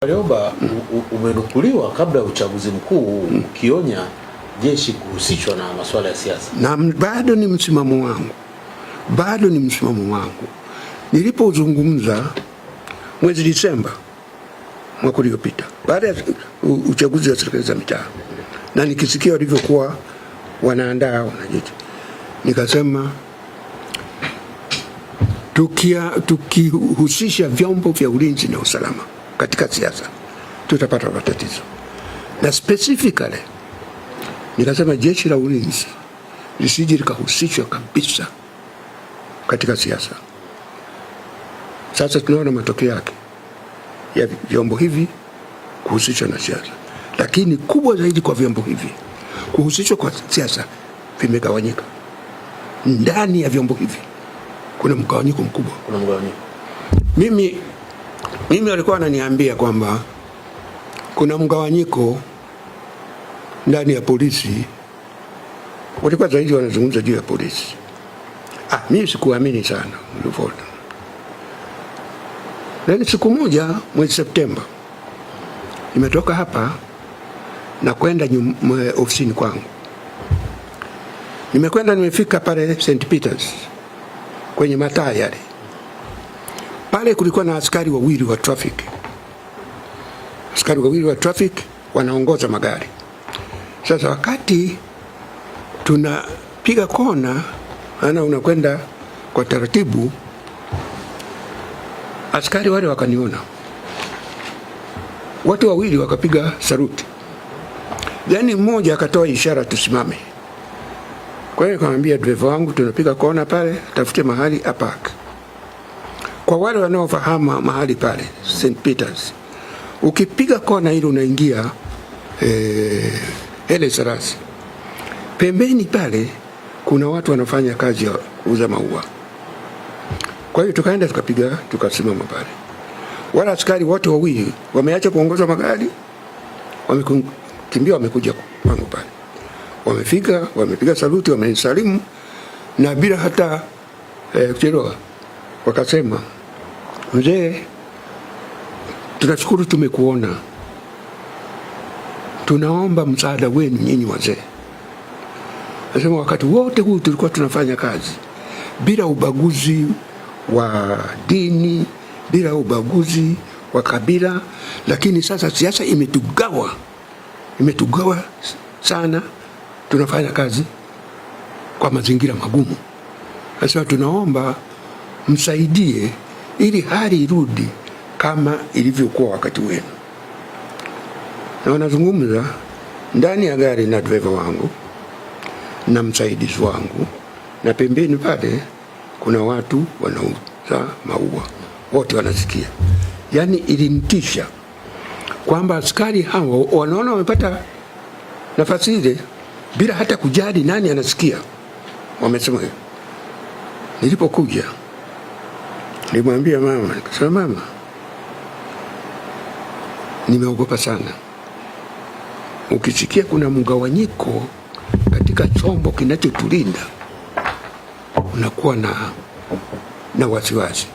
Warioba, umenukuliwa kabla ya uchaguzi mkuu ukionya jeshi kuhusishwa na masuala ya siasa. Na bado ni msimamo wangu. Nilipozungumza mwezi Disemba mwaka uliopita baada ya uchaguzi wa serikali za mitaa, na nikisikia walivyokuwa wanaandaa wanajeshi, nikasema tukihusisha vyombo vya ulinzi na usalama katika siasa tutapata matatizo. Na specifically nikasema jeshi la ulinzi lisije likahusishwa kabisa katika siasa. Sasa tunaona matokeo yake ya vyombo hivi kuhusishwa na siasa, lakini kubwa zaidi kwa vyombo hivi kuhusishwa kwa siasa vimegawanyika. Ndani ya vyombo hivi kuna mgawanyiko mkubwa. Mimi walikuwa wananiambia kwamba kuna mgawanyiko ndani ya polisi. Walikuwa zaidi wanazungumza juu ya polisi. Mimi sikuamini sana ulivoda. Lakini siku moja mwezi Septemba nimetoka hapa na kwenda ofisini kwangu. Nimefika pale St. Peters kwenye mataa yale. Pale kulikuwa na askari wawili wa traffic. Askari wawili wa traffic wanaongoza magari. Sasa wakati tunapiga kona, unakwenda kwa taratibu, askari wale wakaniona. Watu wawili wakapiga saluti. Yaani mmoja akatoa ishara tusimame. Kwa hiyo nikamwambia driver wangu tunapiga kona pale, tafute mahali apark. Kwa wale wanaofahamu mahali pale St. Peters, ukipiga kona ile unaingia Hele Sarasi. Pembeni pale kuna watu wanafanya kazi ya kuuza maua. Kwa hiyo tukaenda tukasimama pale. Wala askari wote wawili wameacha kuongoza magari, wamekimbia wamekuja kwangu pale. Wamefika, wamepiga saluti, wamenisalimu na bila hata kuchelewa wakasema, "Mzee, tunashukuru tumekuona. Tunaomba msaada wenu nyinyi wazee." Nasema wakati wote huu tulikuwa tunafanya kazi bila ubaguzi wa dini, bila ubaguzi wa kabila, lakini sasa siasa imetugawa sana. Tunafanya kazi kwa mazingira magumu. Sasa tunaomba msaidie ili hali irudi kama ilivyokuwa wakati wenu. Na wanazungumza ndani ya gari na driver wangu na msaidizi wangu, na pembeni pale kuna watu wanauza maua, wote wanasikia. Yani ilinitisha kwamba askari hao wanaona wamepata nafasi ile bila hata kujali nani anasikia. Wamesema hivyo. Nilipokuja nilimwambia mama, nikasema, "Mama, nimeogopa sana. Ukisikia kuna mgawanyiko katika chombo kinachotulinda unakuwa na wasiwasi."